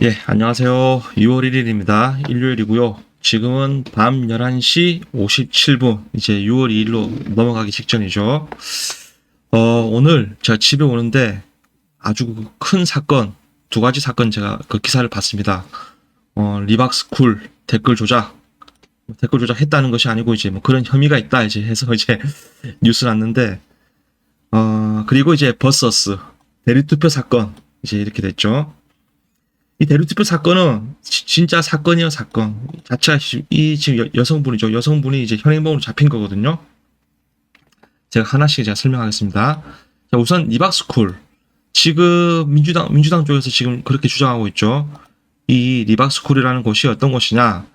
예, 안녕하세요. 6월 1일입니다. 일요일이고요. 지금은 밤 11시 57분, 이제 6월 2일로 넘어가기 직전이죠. 오늘 제가 집에 오는데 아주 큰 사건, 두 가지 사건 제가 그 기사를 봤습니다. 리박스쿨 댓글 조작했다는 것이 아니고 이제 뭐 그런 혐의가 있다 이제 해서 이제 뉴스 났는데, 그리고 이제 버서스 대리투표 사건 이제 이렇게 됐죠. 이 대리투표 사건은 진짜 사건이에요, 사건. 자체가 이 지금 여성분이죠. 여성분이 이제 현행범으로 잡힌 거거든요. 제가 하나씩 제가 설명하겠습니다. 자, 우선 리박스쿨. 지금 민주당 쪽에서 지금 그렇게 주장하고 있죠. 이 리박스쿨이라는 곳이 어떤 곳이냐?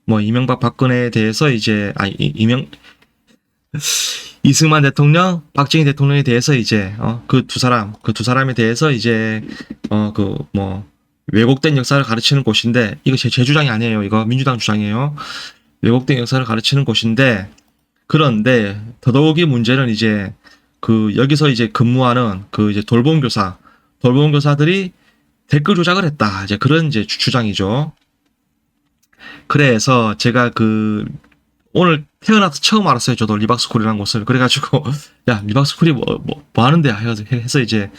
뭐 이명박 박근혜에 대해서 이제 이승만 대통령, 박정희 대통령에 대해서 이제 그 두 사람에 대해서 이제 왜곡된 역사를 가르치는 곳인데, 이거 제 주장이 아니에요. 이거 민주당 주장이에요. 왜곡된 역사를 가르치는 곳인데, 그런데 더더욱이 문제는 이제 그 여기서 이제 근무하는 그 이제 돌봄교사들이 댓글 조작을 했다. 이제 그런 이제 주장이죠. 그래서 제가 오늘 태어나서 처음 알았어요. 저도 리박스쿨이라는 곳을. 그래가지고 야, 리박스쿨이 뭐 하는데 해서 이제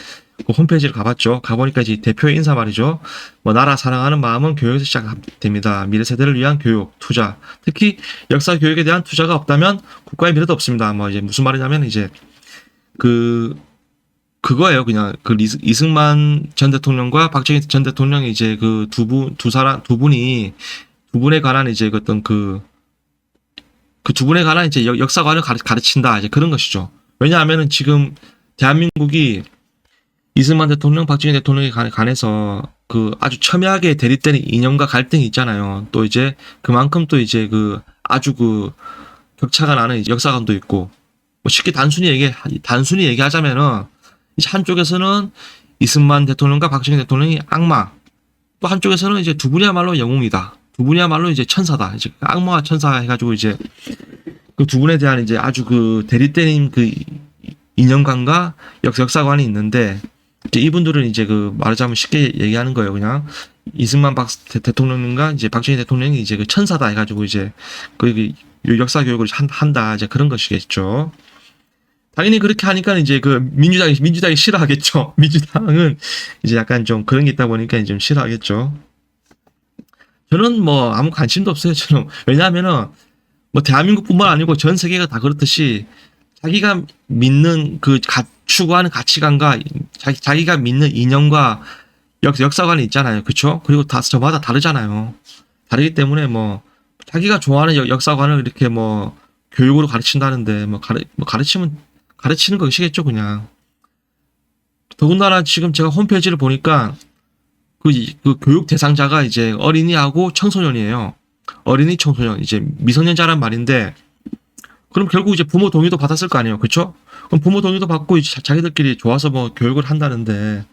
그 홈페이지를 가봤죠. 가보니까 이제 대표의 인사 말이죠. 뭐 나라 사랑하는 마음은 교육에서 시작됩니다. 미래 세대를 위한 교육, 투자, 특히 역사 교육에 대한 투자가 없다면 국가의 미래도 없습니다. 뭐 이제 무슨 말이냐면 이제 그거예요. 그냥 이승만 전 대통령과 박정희 전 대통령이 이제 두 분에 관한 이제 그 두 분에 관한 이제 역사관을 가르친다. 이제 그런 것이죠. 왜냐하면은 지금 대한민국이 이승만 대통령, 박정희 대통령에 관해서 아주 첨예하게 대립되는 이념과 갈등이 있잖아요. 또 이제 그만큼 또 이제 아주 격차가 나는 역사관도 있고, 뭐 쉽게 단순히 얘기하자면은 이제 한쪽에서는 이승만 대통령과 박정희 대통령이 악마, 또 한쪽에서는 이제 두 분이야말로 영웅이다. 두 분이야말로 이제 천사다. 이제 악마와 천사 해가지고 이제 그 두 분에 대한 이제 아주 대립되는 이념관과 역사관이 있는데, 이제 이분들은 이제 말하자면 쉽게 얘기하는 거예요. 그냥 이승만 대통령과 이제 박정희 대통령이 이제 천사다 해가지고 이제 역사 교육을 한다. 이제 그런 것이겠죠. 당연히 그렇게 하니까 이제 민주당이 싫어하겠죠. 민주당은 이제 약간 좀 그런 게 있다 보니까 좀 싫어하겠죠. 저는 뭐 아무 관심도 없어요. 저는. 왜냐하면은 뭐 대한민국뿐만 아니고 전 세계가 다 그렇듯이 자기가 믿는 추구하는 가치관과 자기가 믿는 이념과 역사관이 있잖아요. 그렇죠? 그리고 저마다 다르잖아요. 다르기 때문에 뭐 자기가 좋아하는 역사관을 이렇게 뭐 교육으로 가르친다는데 가르치는 것이겠죠, 그냥. 더군다나 지금 제가 홈페이지를 보니까 그 교육 대상자가 이제 어린이하고 청소년이에요. 어린이, 청소년, 이제 미성년자란 말인데, 그럼 결국 이제 부모 동의도 받았을 거 아니에요, 그렇죠? 그럼 부모 동의도 받고 이제 자기들끼리 좋아서 뭐 교육을 한다는데,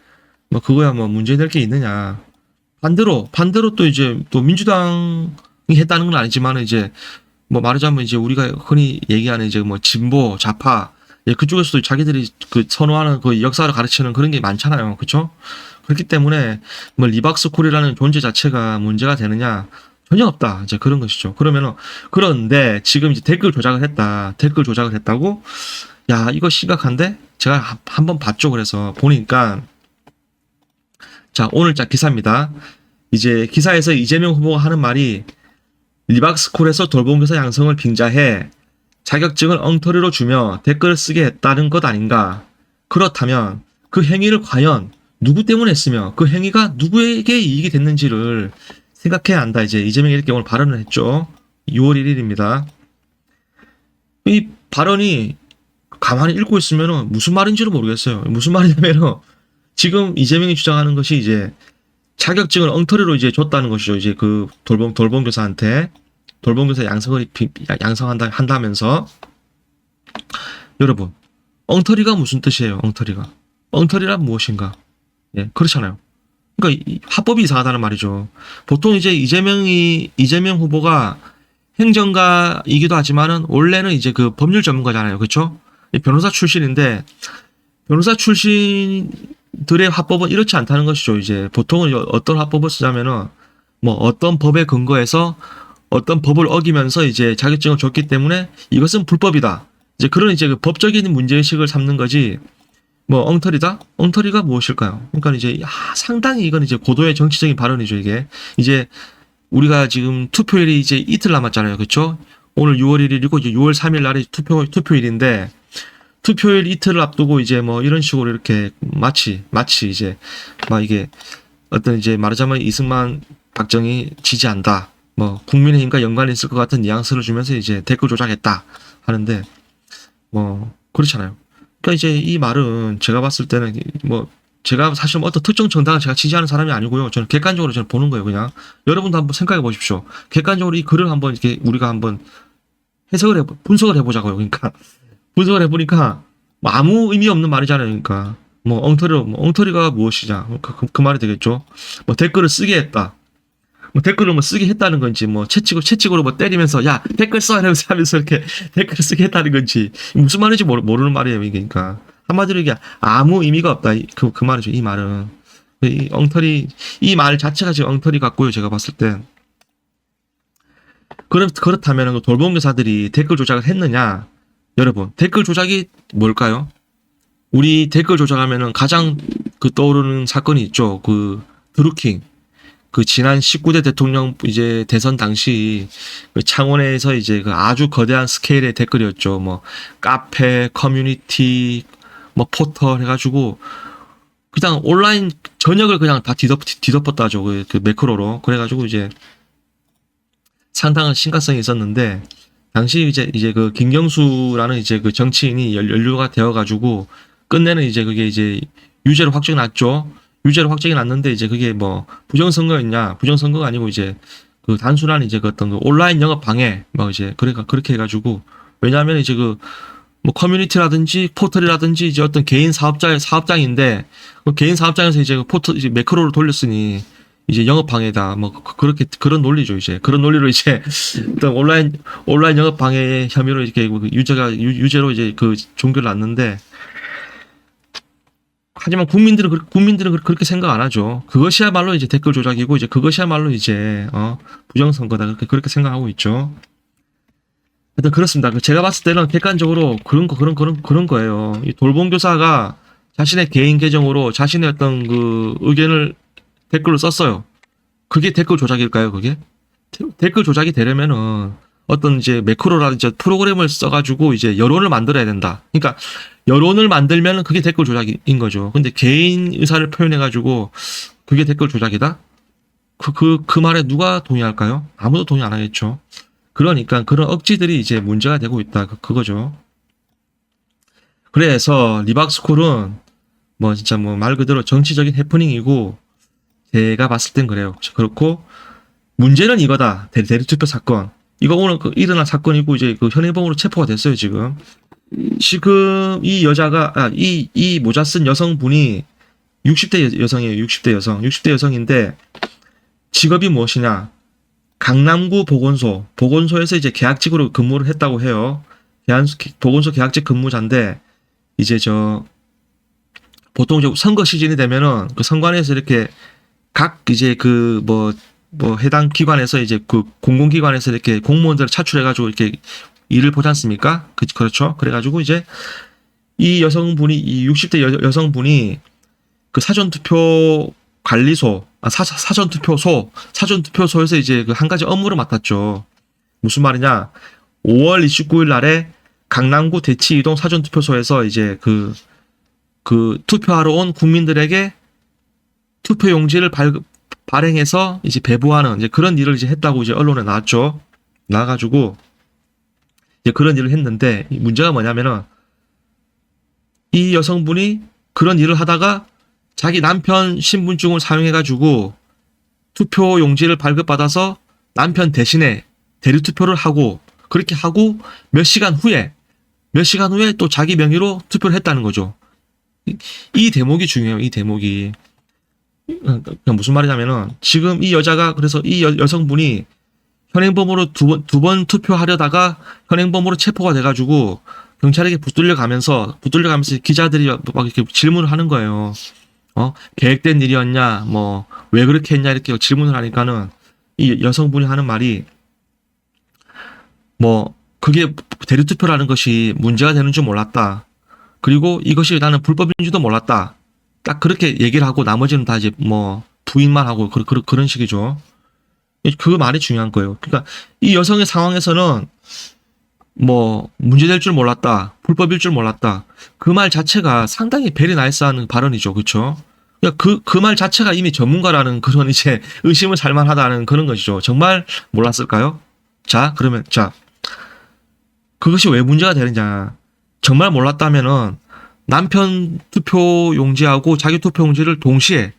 뭐 그거야 뭐 문제될 게 있느냐? 반대로 또 이제 또 민주당이 했다는 건 아니지만 이제 뭐 말하자면 이제 우리가 흔히 얘기하는 이제 뭐 진보, 좌파, 그쪽에서도 자기들이 선호하는 역사를 가르치는 그런 게 많잖아요, 그렇죠? 그렇기 때문에 뭐 리박스쿨이라는 존재 자체가 문제가 되느냐? 전혀 없다. 이제 그런 것이죠. 그런데 지금 이제 댓글 조작을 했다고? 야, 이거 심각한데? 제가 한번 봤죠. 그래서 보니까, 자, 오늘 기사입니다. 이제 기사에서 이재명 후보가 하는 말이, 리박스쿨에서 돌봄교사 양성을 빙자해 자격증을 엉터리로 주며 댓글을 쓰게 했다는 것 아닌가? 그렇다면 그 행위를 과연 누구 때문에 했으며 그 행위가 누구에게 이익이 됐는지를 생각해야 한다. 이제 이재명이 이렇게 오늘 발언을 했죠. 6월 1일입니다. 이 발언이 가만히 읽고 있으면 무슨 말인지를 모르겠어요. 무슨 말이냐면은 지금 이재명이 주장하는 것이 이제 자격증을 엉터리로 이제 줬다는 것이죠. 이제 돌봄교사한테 돌봄교사 한다면서. 여러분, 엉터리가 무슨 뜻이에요? 엉터리란 무엇인가? 예, 그렇잖아요. 그러니까 합법이 이상하다는 말이죠. 보통 이제 이재명 후보가 행정가이기도 하지만은 원래는 이제 법률 전문가잖아요. 그렇죠? 변호사 출신인데 변호사 출신 국민들의 화법은 이렇지 않다는 것이죠. 이제 보통은 어떤 화법을 쓰자면은 뭐 어떤 법에 근거해서 어떤 법을 어기면서 이제 자격증을 줬기 때문에 이것은 불법이다. 이제 그런 이제 그 법적인 문제의식을 삼는 거지. 뭐 엉터리다? 엉터리가 무엇일까요? 그러니까 이제 상당히 이건 이제 고도의 정치적인 발언이죠. 이게 이제 우리가 지금 투표일이 이제 이틀 남았잖아요. 그렇죠? 오늘 6월 1일이고 이제 6월 3일 날이 투표일인데 투표일 이틀을 앞두고 이제 뭐 이런 식으로 이렇게 마치 이제 막 이게 어떤 이제 말하자면 이승만 박정희 지지한다. 뭐 국민의힘과 연관이 있을 것 같은 뉘앙스를 주면서 이제 댓글 조작했다 하는데 뭐 그렇잖아요. 그러니까 이제 이 말은 제가 봤을 때는 뭐 제가 사실 뭐 어떤 특정 정당을 제가 지지하는 사람이 아니고요. 저는 객관적으로 저는 보는 거예요. 그냥 여러분도 한번 생각해 보십시오. 객관적으로 이 글을 한번 이렇게 우리가 한번 분석을 해보자고요. 그러니까 분석을 해보니까 뭐 아무 의미 없는 말이잖아요. 그러니까 뭐 엉터리가 무엇이냐 그 말이 되겠죠. 뭐 댓글을 쓰게 했다. 뭐 댓글을 뭐 쓰게 했다는 건지 뭐 채찍으로 뭐 때리면서 야 댓글 써 이러면서 하면서 이렇게 댓글을 쓰게 했다는 건지 무슨 말인지 모르는 말이에요. 이게 그러니까 한마디로 이게 아무 의미가 없다. 그 말이죠. 이 말은 이 엉터리 이 말 자체가 지금 엉터리 같고요. 제가 봤을 때 그렇다면 돌봄교사들이 댓글 조작을 했느냐? 여러분 댓글 조작이 뭘까요? 우리 댓글 조작하면은 가장 그 떠오르는 사건이 있죠. 그 드루킹. 그 지난 19대 대통령 이제 대선 당시 그 창원에서 이제 그 아주 거대한 스케일의 댓글이었죠. 뭐 카페, 커뮤니티, 뭐 포털 해가지고 그냥 온라인 전역을 그냥 다 뒤덮었다죠. 그 매크로로. 그래가지고 이제 상당한 심각성이 있었는데 당시 이제 그 김경수라는 이제 그 정치인이 연루가 되어가지고 끝내는 이제 그게 이제 유죄로 확정이 났죠. 유죄로 확정이 났는데 이제 그게 뭐 부정선거였냐? 부정선거가 아니고 이제 그 단순한 이제 그 어떤 그 온라인 영업 방해 뭐 이제 그렇게 해가지고 왜냐하면 이제 그 뭐 커뮤니티라든지 포털이라든지 이제 어떤 개인 사업장인데 그 개인 사업장에서 이제 그 포털 이제 매크로를 돌렸으니 이제 영업 방해다 뭐 그렇게 그런 논리죠. 이제 그런 논리로 이제 어떤 온라인 영업 방해 혐의로 이렇게 유죄로 이제 그 종결을 났는데. 하지만 국민들은 그렇게 생각 안 하죠. 그것이야말로 이제 댓글 조작이고 이제 그것이야말로 이제 부정선거다 그렇게 생각하고 있죠. 하여튼 그렇습니다. 제가 봤을 때는 객관적으로 그런 거예요. 이 돌봄교사가 자신의 개인 계정으로 자신의 어떤 그 의견을 댓글로 썼어요. 그게 댓글 조작일까요? 그게 댓글 조작이 되려면은 어떤 이제 매크로라든지 프로그램을 써가지고 이제 여론을 만들어야 된다. 그러니까 여론을 만들면은 그게 댓글 조작인 거죠. 근데 개인 의사를 표현해가지고 그게 댓글 조작이다? 그 말에 누가 동의할까요? 아무도 동의 안 하겠죠. 그러니까 그런 억지들이 이제 문제가 되고 있다. 그거죠. 그래서 리박스쿨은 뭐 진짜 뭐 말 그대로 정치적인 해프닝이고 제가 봤을 땐 그래요. 그렇고 문제는 이거다. 대리투표 사건. 이거 오늘 일어난 사건이고 이제 그 현행범으로 체포가 됐어요. 지금 이 여자가 이 모자 쓴 여성분이 60대 여성이에요. 60대 여성인데 직업이 무엇이냐? 강남구 보건소에서 이제 계약직으로 근무를 했다고 해요. 보건소 계약직 근무자인데 이제 보통 선거 시즌이 되면은 그 선관위에서 이렇게 각 이제 그 뭐 해당 기관에서 이제 그 공공기관에서 이렇게 공무원들을 차출해가지고 이렇게 일을 보지 않습니까? 그렇죠. 그래가지고 이제 이 60대 여성분이 그 사전투표 관리소, 사전투표소에서 이제 그 한 가지 업무를 맡았죠. 무슨 말이냐? 5월 29일 날에 강남구 대치 이동 사전투표소에서 이제 그 투표하러 온 국민들에게 투표용지를 발행해서 이제 배부하는 이제 그런 일을 이제 했다고 이제 언론에 나왔죠. 나와가지고 이제 그런 일을 했는데 문제가 뭐냐면은 이 여성분이 그런 일을 하다가 자기 남편 신분증을 사용해가지고 투표 용지를 발급받아서 남편 대신에 대리투표를 하고 그렇게 하고 몇 시간 후에 또 자기 명의로 투표를 했다는 거죠. 이 대목이 중요해요. 이 대목이. 무슨 말이냐면은 지금 이 여자가 그래서 이 여성분이 현행범으로 두 번 투표하려다가 현행범으로 체포가 돼가지고 경찰에게 붙들려 가면서 기자들이 막 이렇게 질문을 하는 거예요. 계획된 일이었냐, 뭐, 왜 그렇게 했냐, 이렇게 질문을 하니까는 이 여성분이 하는 말이 뭐, 그게 대리투표라는 것이 문제가 되는 줄 몰랐다. 그리고 이것이 나는 불법인 줄도 몰랐다. 딱 그렇게 얘기를 하고 나머지는 다 이제 뭐, 부인만 하고 그런 식이죠. 그 말이 중요한 거예요. 그러니까 이 여성의 상황에서는 뭐 문제될 줄 몰랐다, 불법일 줄 몰랐다. 그 말 자체가 상당히 베리 나이스한 발언이죠, 그렇죠? 그러니까 그 말 자체가 이미 전문가라는 그런 이제 의심을 살만하다는 그런 것이죠. 정말 몰랐을까요? 자, 그러면 자 그것이 왜 문제가 되느냐? 정말 몰랐다면은 남편 투표 용지하고 자기 투표 용지를 동시에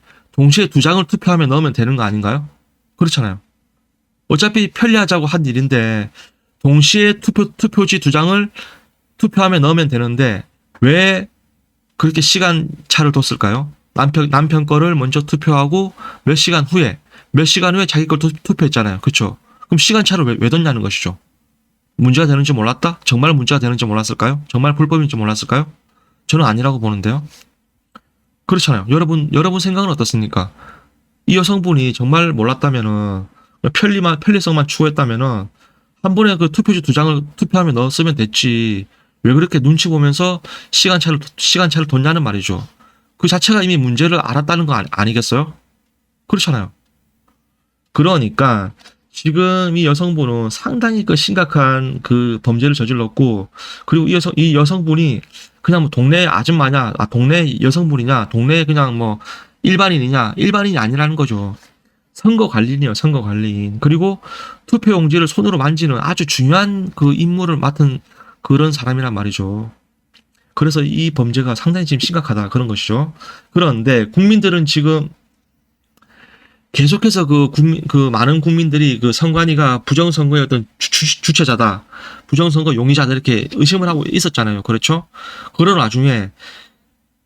두 장을 투표하면 넣으면 되는 거 아닌가요? 그렇잖아요. 어차피 편리하자고 한 일인데 동시에 투표지 두 장을 투표함에 넣으면 되는데 왜 그렇게 시간 차를 뒀을까요? 남편 거를 먼저 투표하고 몇 시간 후에 자기 걸 투표했잖아요. 그렇죠? 그럼 시간 차를 왜 뒀냐는 것이죠. 문제가 되는지 몰랐다? 정말 문제가 되는지 몰랐을까요? 정말 불법인지 몰랐을까요? 저는 아니라고 보는데요. 그렇잖아요. 여러분 생각은 어떻습니까? 이 여성분이 정말 몰랐다면은 편리성만 추구했다면은 한 번에 그 투표지 두 장을 투표함에 넣었으면 됐지. 왜 그렇게 눈치 보면서 시간차를 뒀냐는 말이죠. 그 자체가 이미 문제를 알았다는 거 아니겠어요? 그렇잖아요. 그러니까 지금 이 여성분은 상당히 그 심각한 그 범죄를 저질렀고, 그리고 이 여성분이 그냥 뭐 동네 아줌마냐, 동네 여성분이냐, 동네 그냥 뭐 일반인이냐, 일반인이 아니라는 거죠. 선거 관리인이에요, 선거 관리인. 그리고 투표용지를 손으로 만지는 아주 중요한 그 임무를 맡은 그런 사람이란 말이죠. 그래서 이 범죄가 상당히 지금 심각하다, 그런 것이죠. 그런데 국민들은 지금 계속해서 그 많은 국민들이 그 선관위가 부정선거의 어떤 주체자다, 부정선거 용의자다, 이렇게 의심을 하고 있었잖아요. 그렇죠? 그런 와중에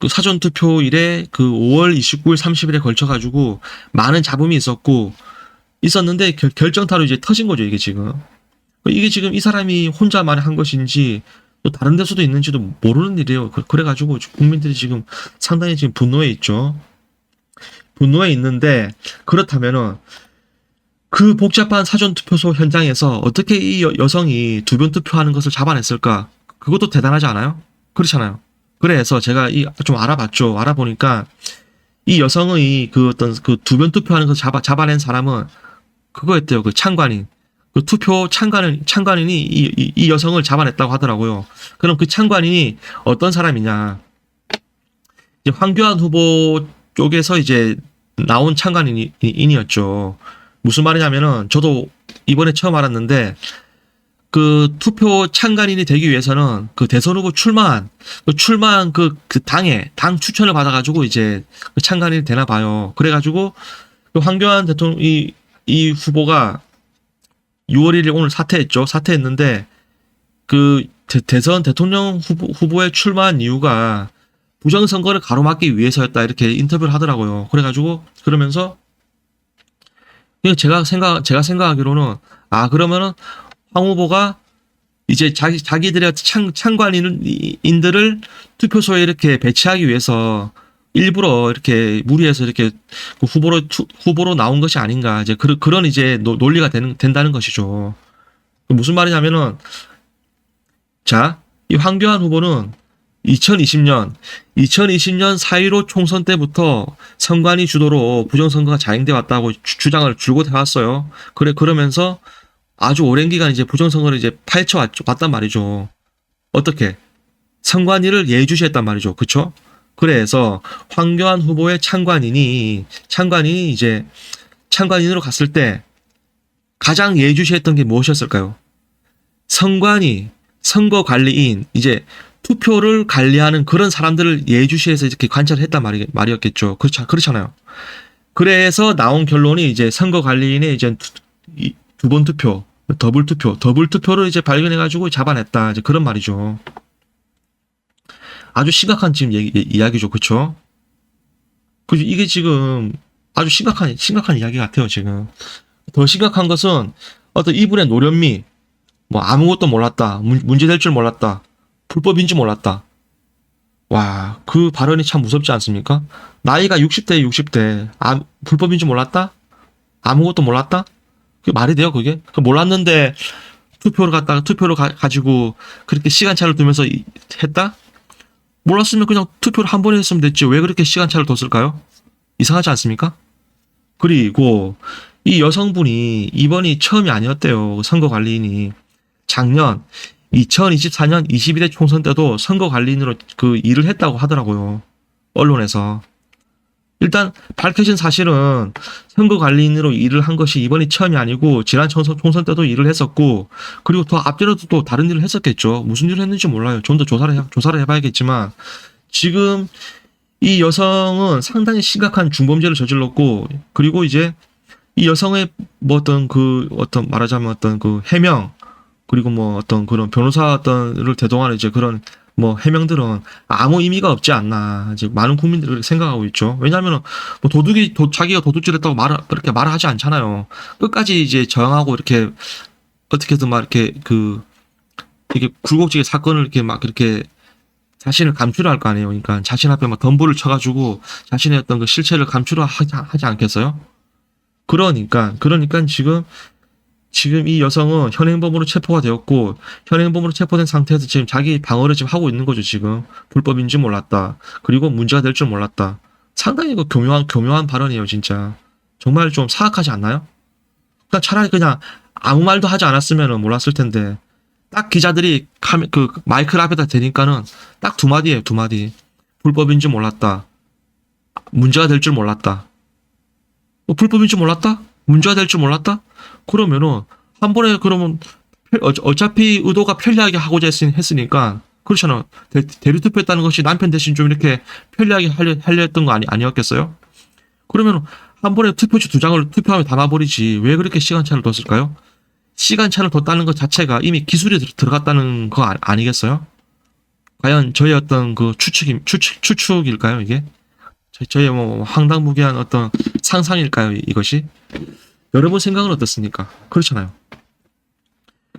그 사전투표일에 그 5월 29일, 30일에 걸쳐가지고 많은 잡음이 있었는데 결정타로 이제 터진 거죠, 이게 지금. 이게 지금 이 사람이 혼자만 한 것인지 또 다른 데서도 있는지도 모르는 일이에요. 그래가지고 국민들이 지금 상당히 지금 분노해 있죠. 분노해 있는데, 그렇다면은 그 복잡한 사전투표소 현장에서 어떻게 이 여성이 두 번 투표하는 것을 잡아냈을까? 그것도 대단하지 않아요? 그렇잖아요. 그래서 제가 좀 알아봤죠. 알아보니까 이 여성의 그 어떤 그 두 번 투표하는 것을 잡아낸 사람은 그거였대요. 그 창관인. 그 투표 창관인이 이 여성을 잡아냈다고 하더라고요. 그럼 그 창관인이 어떤 사람이냐? 이제 황교안 후보 쪽에서 이제 나온 창관인이었죠. 무슨 말이냐면은 저도 이번에 처음 알았는데, 그 투표 창관인이 되기 위해서는 그 대선 후보 출마한 그 당 추천을 받아가지고 이제 그 창관인이 되나 봐요. 그래가지고 그 황교안 대통령 이 후보가 6월 1일 오늘 사퇴했죠. 사퇴했는데 그 대선 대통령 후보에 출마한 이유가 부정선거를 가로막기 위해서였다, 이렇게 인터뷰를 하더라고요. 그래가지고 그러면서 제가 생각하기로는 그러면은 황 후보가 이제 자기들의 창관인들을 투표소에 이렇게 배치하기 위해서 일부러 이렇게 무리해서 이렇게 후보로 나온 것이 아닌가, 이제 그런 이제 논리가 된다는 것이죠. 무슨 말이냐면은, 자, 이 황교안 후보는 2020년 4.15 총선 때부터 선관위 주도로 부정선거가 자행돼 왔다고 주장을 줄곧 해왔어요. 그러면서 아주 오랜 기간 이제 부정선거를 이제 파헤쳐 왔단 말이죠. 어떻게? 선관위를 예의주시했단 말이죠. 그쵸? 그래서 황교안 후보의 창관인이 이제 창관인으로 갔을 때 가장 예의주시했던 게 무엇이었을까요? 선관위, 선거관리인, 이제 투표를 관리하는 그런 사람들을 예의주시해서 이렇게 관찰을 했단 말이었겠죠. 그렇잖아요. 그래서 나온 결론이 이제 선거관리인의 이제 두 번 투표, 더블 투표를 이제 발견해가지고 잡아냈다, 이제 그런 말이죠. 아주 심각한 지금 이야기죠, 그렇죠? 이게 지금 아주 심각한 이야기 같아요, 지금. 더 심각한 것은 어떤 이분의 노련미, 뭐 아무것도 몰랐다, 문제될 줄 몰랐다, 불법인지 몰랐다. 와, 그 발언이 참 무섭지 않습니까? 나이가 60대, 60대. 불법인 줄 몰랐다? 아무것도 몰랐다? 그게 말이 돼요, 그게? 몰랐는데 투표를 가지고 그렇게 시간차를 두면서 했다? 몰랐으면 그냥 투표를 한 번에 했으면 됐지. 왜 그렇게 시간차를 뒀을까요? 이상하지 않습니까? 그리고 이 여성분이 이번이 처음이 아니었대요. 선거관리인이. 작년 2024년 22대 총선 때도 선거관리인으로 그 일을 했다고 하더라고요. 언론에서. 일단 밝혀진 사실은 선거관리인으로 일을 한 것이 이번이 처음이 아니고 지난 총선 때도 일을 했었고, 그리고 더 앞전에도 또 다른 일을 했었겠죠. 무슨 일을 했는지 몰라요. 좀 더 조사를 해봐야겠지만, 지금 이 여성은 상당히 심각한 중범죄를 저질렀고, 그리고 이제 이 여성의 뭐 어떤 말하자면 어떤 그 해명, 그리고 뭐 어떤 그런 변호사 어떤을 대동하는 이제 그런 뭐 해명들은 아무 의미가 없지 않나, 이제 많은 국민들이 그렇게 생각하고 있죠. 왜냐하면 뭐 자기가 도둑질했다고 그렇게 말을 하지 않잖아요. 끝까지 이제 저항하고 이렇게 어떻게든 막 이렇게 이게 굴곡지게 사건을 이렇게 막 이렇게 자신을 감추려 할 거 아니에요. 그러니까 자신 앞에 막 덤불을 쳐가지고 자신의 어떤 그 실체를 감추려 하지 않겠어요? 그러니까 지금 이 여성은 현행범으로 체포가 되었고, 현행범으로 체포된 상태에서 지금 자기 방어를 지금 하고 있는 거죠, 지금. 불법인지 몰랐다. 그리고 문제가 될 줄 몰랐다. 상당히 그 교묘한 발언이에요, 진짜. 정말 좀 사악하지 않나요? 그러니까 차라리 그냥 아무 말도 하지 않았으면 몰랐을 텐데, 딱 기자들이 마이크를 앞에다 대니까는 딱 두 마디예요, 두 마디. 불법인지 몰랐다. 문제가 될 줄 몰랐다. 불법인 줄 몰랐다? 문제가 될 줄 몰랐다? 그러면은 한 번에 그러면 어차피 의도가 편리하게 하고자 했으니까 그렇잖아. 대리 투표했다는 것이 남편 대신 좀 이렇게 편리하게 하려 했던 거 아니었겠어요? 그러면 한 번에 투표지 두 장을 투표함에 담아버리지 왜 그렇게 시간차를 뒀을까요? 시간차를 뒀다는 것 자체가 이미 기술이 들어갔다는 거 아니겠어요? 과연 저의 어떤 그 추측일까요, 이게? 저의 뭐 황당무계한 어떤 상상일까요, 이것이? 여러분 생각은 어떻습니까? 그렇잖아요.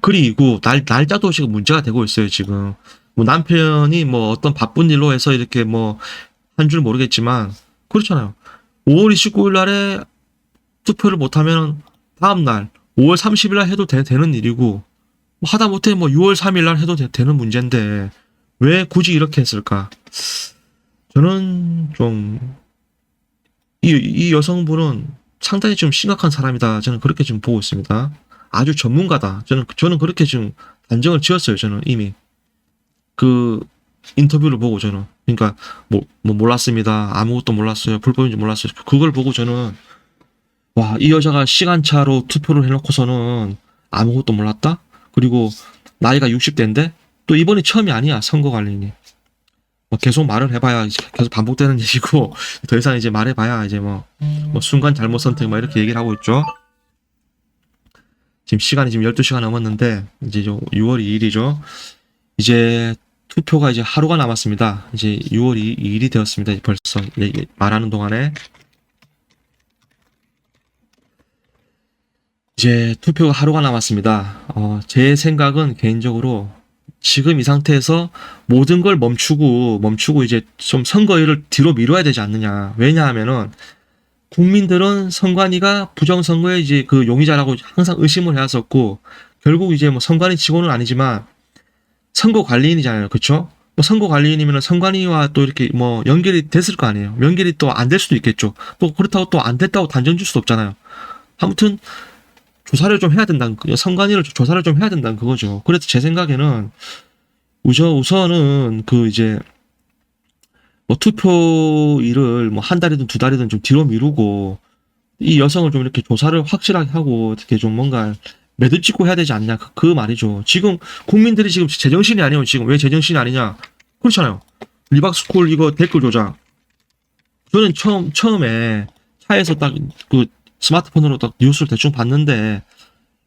그리고 날짜도 지금 문제가 되고 있어요, 지금. 뭐 남편이 뭐 어떤 바쁜 일로 해서 이렇게 뭐 한 줄 모르겠지만, 그렇잖아요. 5월 29일 날에 투표를 못하면 다음날 5월 30일 날 해도 되는 일이고, 뭐 하다못해 뭐 6월 3일 날 해도 되는 문제인데 왜 굳이 이렇게 했을까? 저는 좀 이 여성분은 상당히 좀 심각한 사람이다. 저는 그렇게 좀 보고 있습니다. 아주 전문가다. 저는 그렇게 좀 단정을 지었어요. 저는 이미 그 인터뷰를 보고 저는, 그러니까 뭐 몰랐습니다. 아무것도 몰랐어요. 불법인지 몰랐어요. 그걸 보고 저는 와, 이 여자가 시간차로 투표를 해놓고서는 아무것도 몰랐다? 그리고 나이가 60대인데 또 이번이 처음이 아니야, 선거관리인이. 뭐 계속 말을 해봐야 계속 반복되는 얘기고, 더 이상 이제 말해봐야 이제 뭐 순간 잘못 선택 막 이렇게 얘기를 하고 있죠. 지금 시간이 지금 12시가 넘었는데 이제 6월 2일이죠. 이제 투표가 이제 하루가 남았습니다. 이제 6월 2일이 되었습니다. 벌써 말하는 동안에 이제 투표가 하루가 남았습니다. 제 생각은 개인적으로 지금 이 상태에서 모든 걸 멈추고 이제 좀 선거일을 뒤로 미뤄야 되지 않느냐. 왜냐하면은 국민들은 선관위가 부정선거에 이제 그 용의자라고 항상 의심을 해왔었고, 결국 이제 뭐 선관위 직원은 아니지만 선거관리인이잖아요. 그쵸? 뭐 선거관리인이면 선관위와 또 이렇게 뭐 연결이 됐을 거 아니에요. 연결이 또 안 될 수도 있겠죠. 또 그렇다고 또 안 됐다고 단정 줄 수도 없잖아요. 아무튼 조사를 좀 해야 된다는, 선관위를 조사를 좀 해야 된다는 그거죠. 그래서 제 생각에는 우선은 그 이제 뭐 투표일을 뭐 한 달이든 두 달이든 좀 뒤로 미루고 이 여성을 좀 이렇게 조사를 확실하게 하고 어떻게 좀 뭔가 매듭 짓고 해야 되지 않냐, 그 말이죠. 지금 국민들이 지금 제정신이 아니에요. 지금 왜 제정신이 아니냐? 그렇잖아요. 리박스쿨 이거 댓글 조작. 저는 처음에 차에서 딱 그 스마트폰으로 딱 뉴스를 대충 봤는데,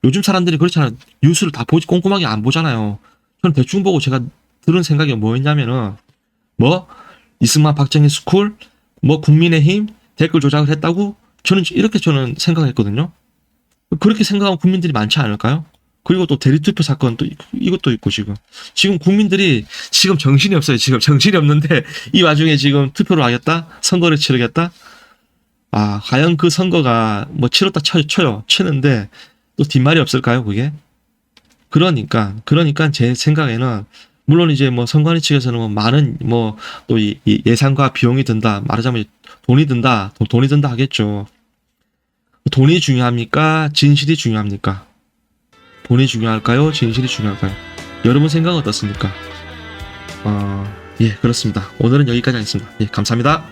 요즘 사람들이 그렇잖아요. 뉴스를 다 꼼꼼하게 안 보잖아요. 저는 대충 보고 제가 들은 생각이 뭐였냐면은, 뭐 이승만 박정희 스쿨, 뭐 국민의힘 댓글 조작을 했다고 저는 이렇게 생각을 했거든요. 그렇게 생각하는 국민들이 많지 않을까요? 그리고 또 대리투표 사건 또 이것도 있고 지금 국민들이 지금 정신이 없어요. 지금 정신이 없는데 이 와중에 지금 투표를 하겠다, 선거를 치르겠다. 아, 과연 그 선거가 뭐 치렀다 치는데 또 뒷말이 없을까요, 그게? 그러니까 제 생각에는 물론 이제 뭐 선관위 측에서는 뭐 많은 뭐 또 예산과 비용이 든다, 말하자면 돈이 든다 하겠죠. 돈이 중요합니까? 진실이 중요합니까? 돈이 중요할까요? 진실이 중요할까요? 여러분 생각은 어떻습니까? 예, 그렇습니다. 오늘은 여기까지 하겠습니다. 예, 감사합니다.